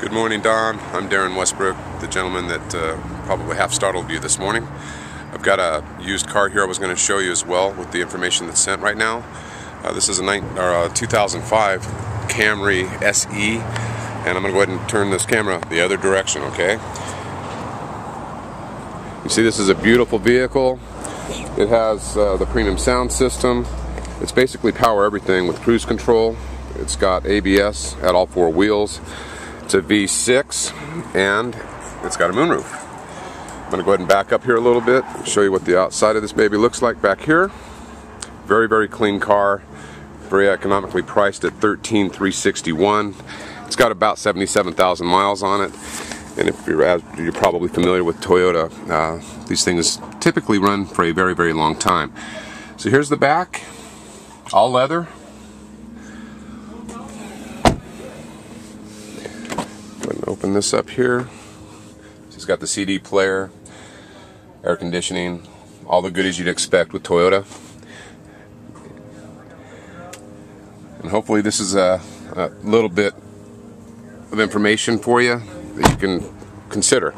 Good morning, Don. I'm Darren Westbrook, the gentleman that probably half startled you this morning. I've got a used car here I was going to show you as well with the information that's sent right now. This is a 2005 Camry SE, and I'm going to go ahead and turn this camera the other direction, okay? You see, this is a beautiful vehicle. It has the premium sound system. It's basically power everything with cruise control. It's got ABS at all four wheels. It's a V6 and it's got a moonroof. I'm going to go ahead and back up here a little bit and show you what the outside of this baby looks like back here. Very, very clean car. Very economically priced at $13,361. It's got about 77,000 miles on it. And if you're probably familiar with Toyota, these things typically run for a very, very long time. So here's the back, all leather. Go ahead and open this up here. It's got the CD player, air conditioning, all the goodies you'd expect with Toyota. And hopefully this is a little bit of information for you that you can consider.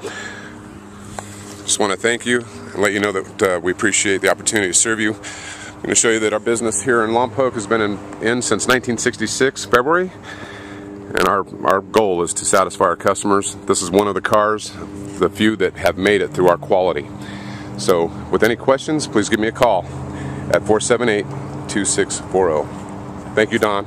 Just want to thank you and let you know that we appreciate the opportunity to serve you. I'm going to show you that our business here in Lompoc has been in since 1966, February. And our goal is to satisfy our customers. This is one of the cars, the few that have made it through our quality. So with any questions, please give me a call at 478-2640. Thank you, Don.